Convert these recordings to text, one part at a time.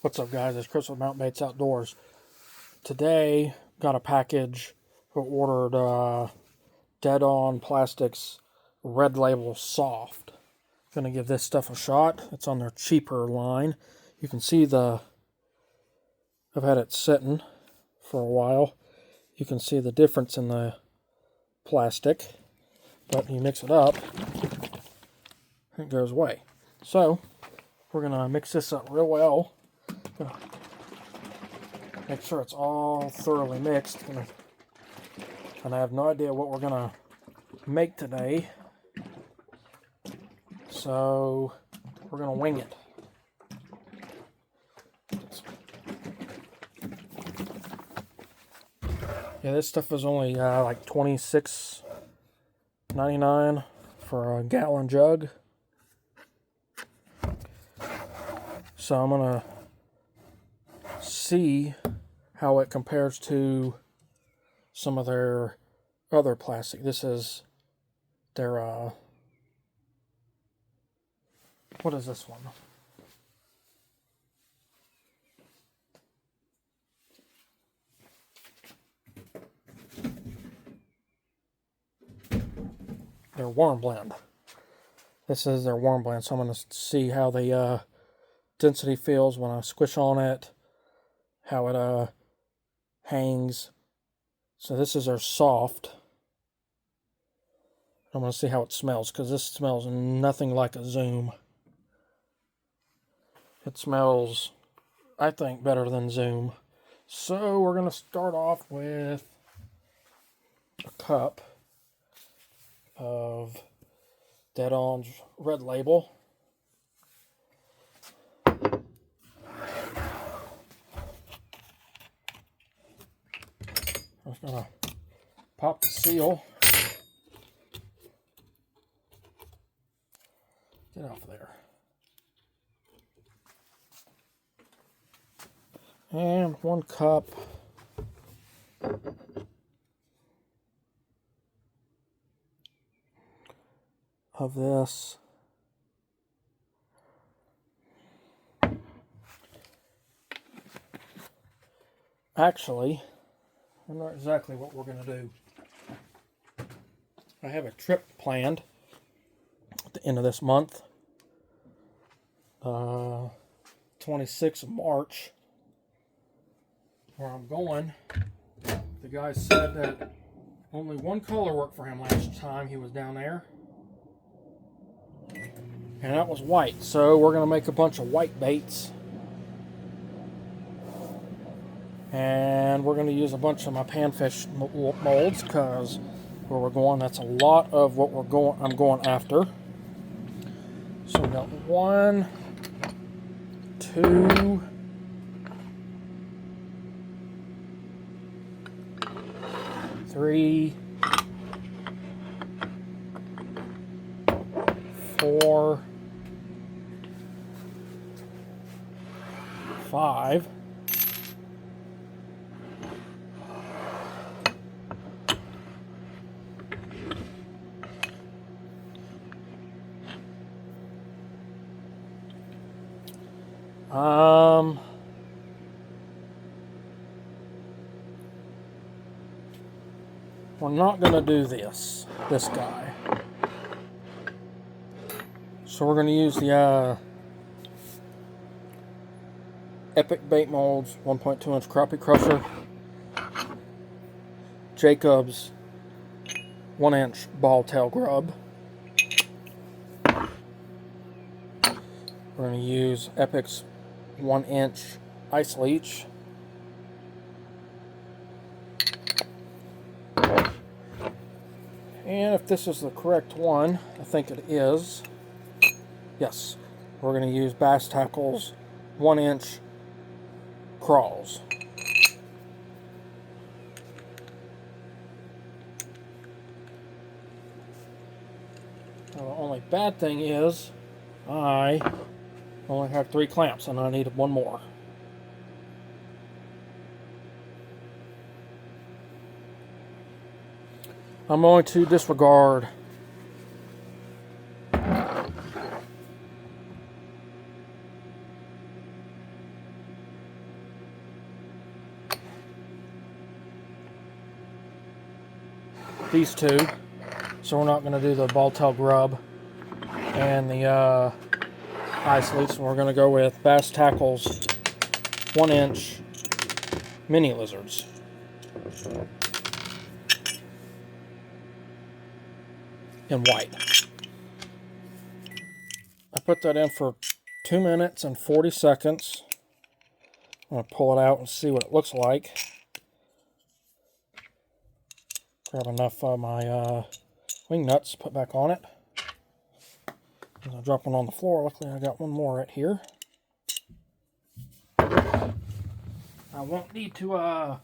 What's up, guys? It's Chris with Mountainbaits Outdoors. Today, got a package. Ordered Dead On Plastix Red Label Soft. Gonna give this stuff a shot. It's on their cheaper line. You can see I've had it sitting for a while. You can see the difference in the plastic, but you mix it up, it goes away. So, we're gonna mix this up real well. Make sure it's all thoroughly mixed. And I have no idea what we're gonna make today, so we're gonna wing it. Yeah, this stuff is only like $26.99 for a gallon jug. So I'm gonna see how it compares to some of their other plastic. This is their what is this one? Their warm blend. This is their warm blend, so I'm going to see how the density feels when I squish on it, how it hangs. So this is their soft. I'm going to see how it smells, because this smells nothing like a Zoom. It smells, I think, better than Zoom. So we're going to start off with a cup of Dead On's Red Label. I'm just going to pop the seal. Get off there. And 1 cup of this. Actually, I know exactly what we're going to do. I have a trip planned at the end of this month, 26th of March, where I'm going. The guy said that only one color worked for him last time he was down there, and that was white. So we're going to make a bunch of white baits, and we're going to use a bunch of my panfish molds, because where we're going, that's a lot of what I'm going after. So we got 1, 2, 3, 4, 5. We're not going to do this guy. So we're going to use the Epic Bait Molds 1.2 inch crappie crusher, Jacob's 1 inch ball tail grub. We're going to use Epic's 1 inch ice leech. And if this is the correct one, I think it is. Yes, we're going to use Bass Tackle's 1 inch craws. Now, the only bad thing is I only have 3 clamps and I need 1 more. I'm going to disregard these two. So we're not going to do the ball tail grub and the eye salutes. We're going to go with Bass Tackle's 1-inch mini lizards. In white. I put that in for 2 minutes and 40 seconds. I'm going to pull it out and see what it looks like. Grab enough of my wing nuts to put back on it. I'll drop one on the floor. Luckily I got one more right here. I won't need to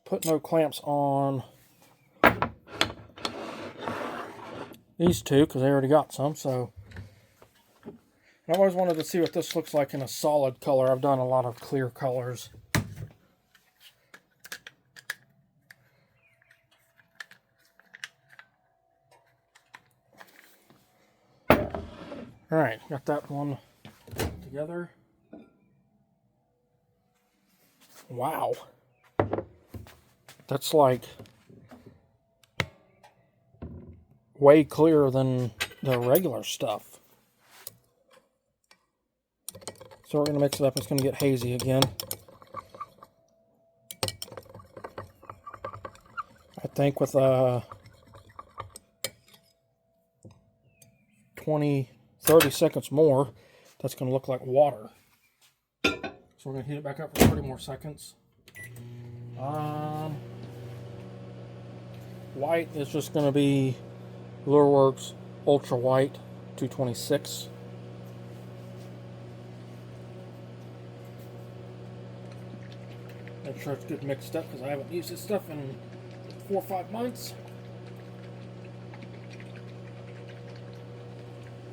put no clamps on these two because I already got some. So I always wanted to see what this looks like in a solid color. I've done a lot of clear colors. Alright, got that one together. Wow. That's like way clearer than the regular stuff. So we're going to mix it up. It's going to get hazy again. I think with 20-30 seconds more, that's going to look like water. So we're going to heat it back up for 30 more seconds. White is just going to be Lureworks Ultra White 226. Make sure it's good mixed up because I haven't used this stuff in 4 or 5 months.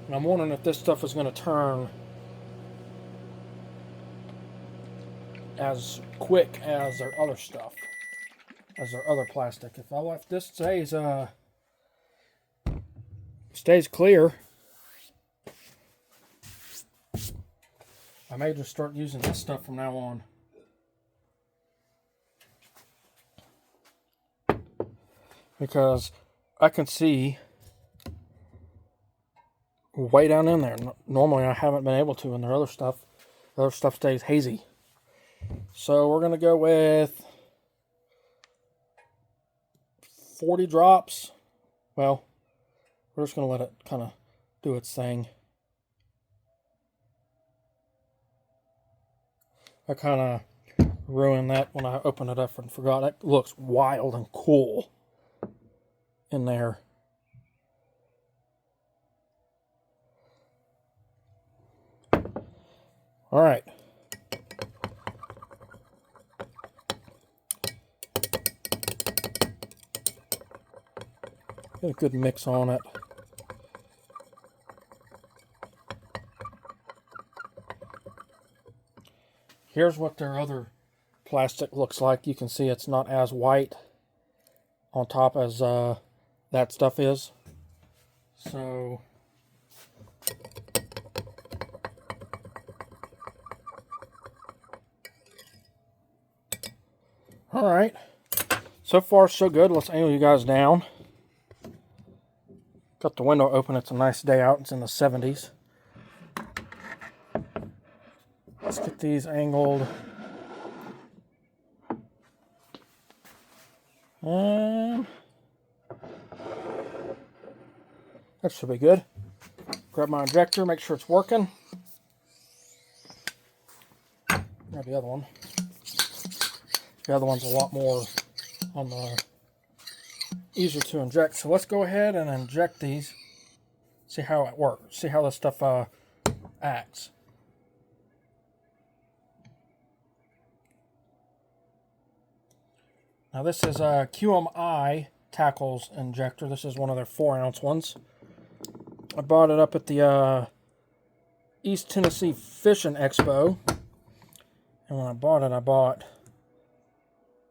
And I'm wondering if this stuff is going to turn as quick as their other stuff, as their other plastic. If this stays clear, I may just start using this stuff from now on. Because I can see way down in there. Normally I haven't been able to in their other stuff. The other stuff stays hazy. So we're going to go with 40 drops. Well, we're just going to let it kind of do its thing. I kind of ruined that when I opened it up and forgot. It looks wild and cool in there. All right. Get a good mix on it. Here's what their other plastic looks like. You can see it's not as white on top as that stuff is. So all right, so far so good. Let's angle you guys down. Got the window open. It's a nice day out. It's in the 70s. Let's get these angled. And that should be good. Grab my injector, make sure it's working. Grab the other one. The other one's a lot more on the easier to inject. So let's go ahead and inject these. See how it works. See how this stuff acts. Now this is a QMI Tackles Injector. This is one of their 4-ounce ones. I bought it up at the East Tennessee Fishing Expo. And when I bought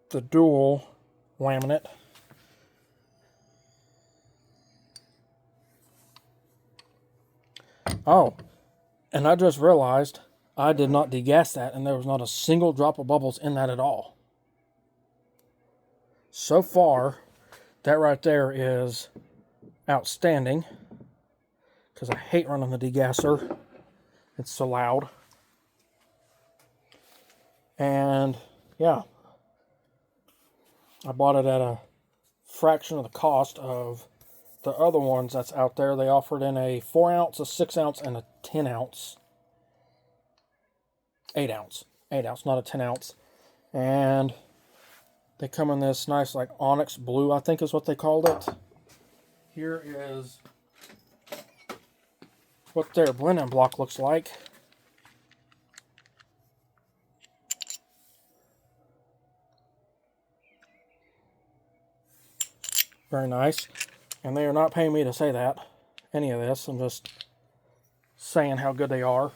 the dual laminate. Oh, and I just realized I did not degas that, and there was not a single drop of bubbles in that at all. So far, that right there is outstanding, because I hate running the degasser. It's so loud. And yeah, I bought it at a fraction of the cost of the other ones that's out there. They offered in a 4 ounce, a 6 ounce, and a 10 ounce. 8 ounce. 8 ounce, not a 10 ounce. And they come in this nice, like, onyx blue, I think is what they called it. Here is what their blending block looks like. Very nice. And they are not paying me to say that, any of this. I'm just saying how good they are,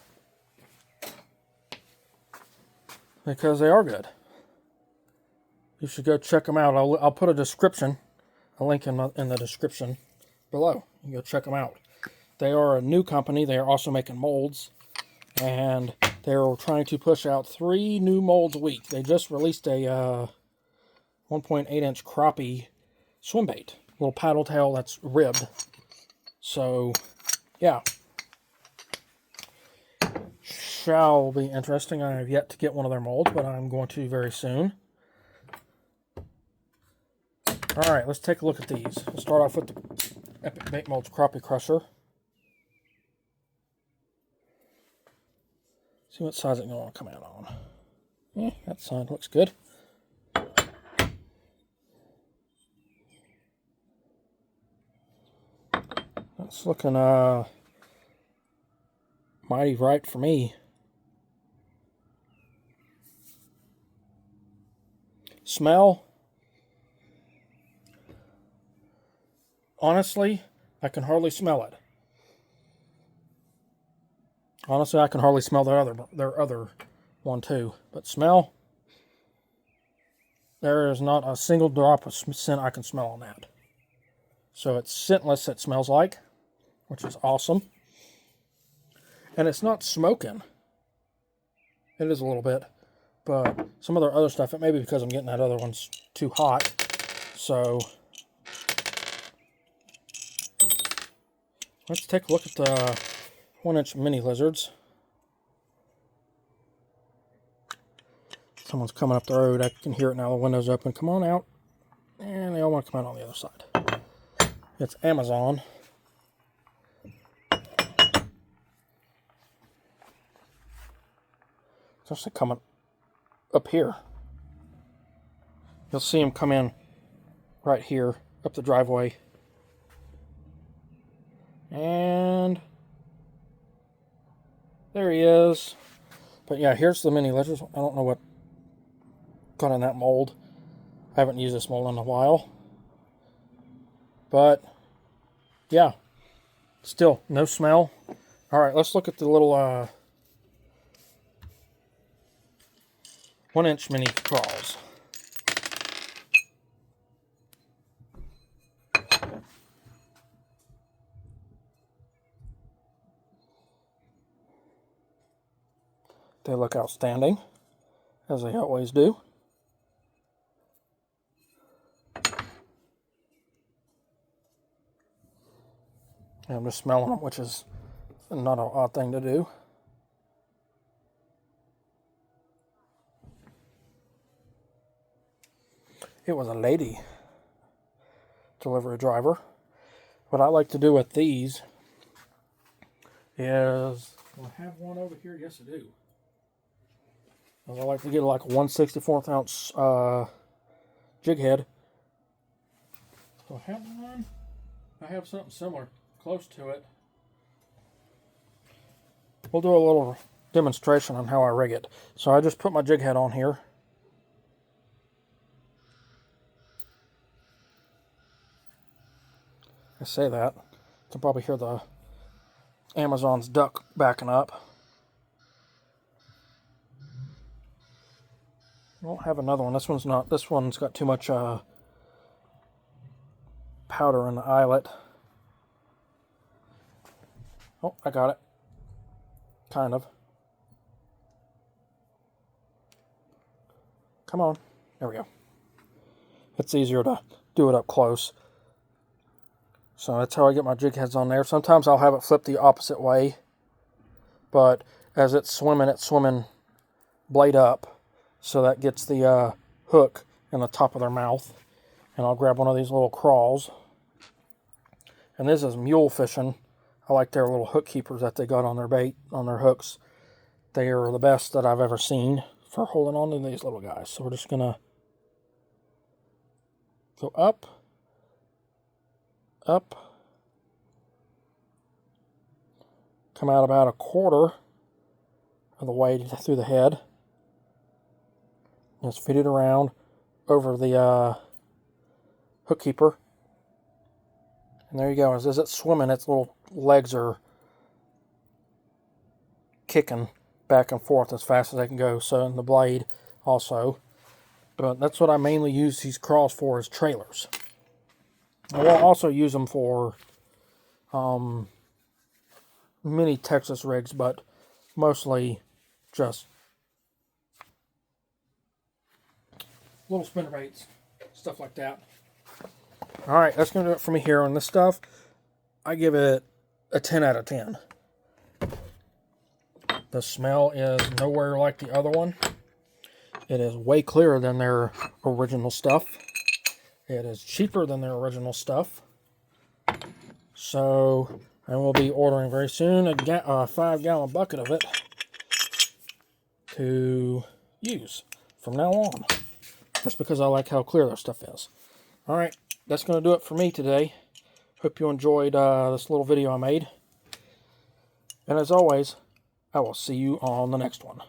because they are good. You should go check them out. I'll put a link in the description below. You can go check them out. They are a new company. They are also making molds, and they're trying to push out 3 new molds a week. They just released a 1.8 inch crappie swim bait, little paddle tail that's ribbed. So yeah, shall be interesting. I have yet to get one of their molds, but I'm going to very soon. All right, let's take a look at these. We'll start off with the Epic Bait Molds Crappie Crusher. See what size it's going to come out on. Yeah, that side looks good. That's looking mighty right for me. Smell. Honestly, I can hardly smell it. Honestly, I can hardly smell their other one too. But smell, there is not a single drop of scent I can smell on that. So it's scentless, it smells like, which is awesome. And it's not smoking. It is a little bit. But some of their other stuff, it may be because I'm getting that other one's too hot. So let's take a look at the 1 inch mini lizards. Someone's coming up the road. I can hear it now. The window's open. Come on out. And they all want to come out on the other side. It's Amazon. It's actually coming up here. You'll see him come in right here up the driveway. And there he is. But yeah, here's the mini lizards. I don't know what got in that mold. I haven't used this mold in a while. But yeah, still no smell. All right, let's look at the little 1 inch mini craws. They look outstanding, as they always do. I'm just smelling them, which is not an odd thing to do. It was a lady delivery driver. What I like to do with these is, I have one over here. Yes, I do. I like to get like a 1/64 ounce jig head. So I have one. I have something similar, close to it. We'll do a little demonstration on how I rig it. So I just put my jig head on here. I say that. You can probably hear the Amazon's duck backing up. I don't have another one. This one's got too much powder in the eyelet. Oh, I got it. Kind of. Come on. There we go. It's easier to do it up close. So that's how I get my jig heads on there. Sometimes I'll have it flip the opposite way, but as it's swimming blade up, so that gets the hook in the top of their mouth. And I'll grab one of these little craws. And this is mule fishing. I like their little hook keepers that they got on their bait, on their hooks. They are the best that I've ever seen for holding on to these little guys. So we're just going to go up, up, come out about a quarter of the way through the head. Just feed it around over the hook keeper. And there you go. As it's swimming, its little legs are kicking back and forth as fast as they can go. So, and the blade also. But that's what I mainly use these craws for, is trailers. I will also use them for mini Texas rigs, but mostly just little spinnerbaits, stuff like that. Alright, that's going to do it for me here on this stuff. I give it a 10 out of 10. The smell is nowhere like the other one. It is way clearer than their original stuff. It is cheaper than their original stuff. So, I will be ordering very soon a 5-gallon bucket of it to use from now on. Just because I like how clear their stuff is. Alright, that's going to do it for me today. Hope you enjoyed this little video I made. And as always, I will see you on the next one.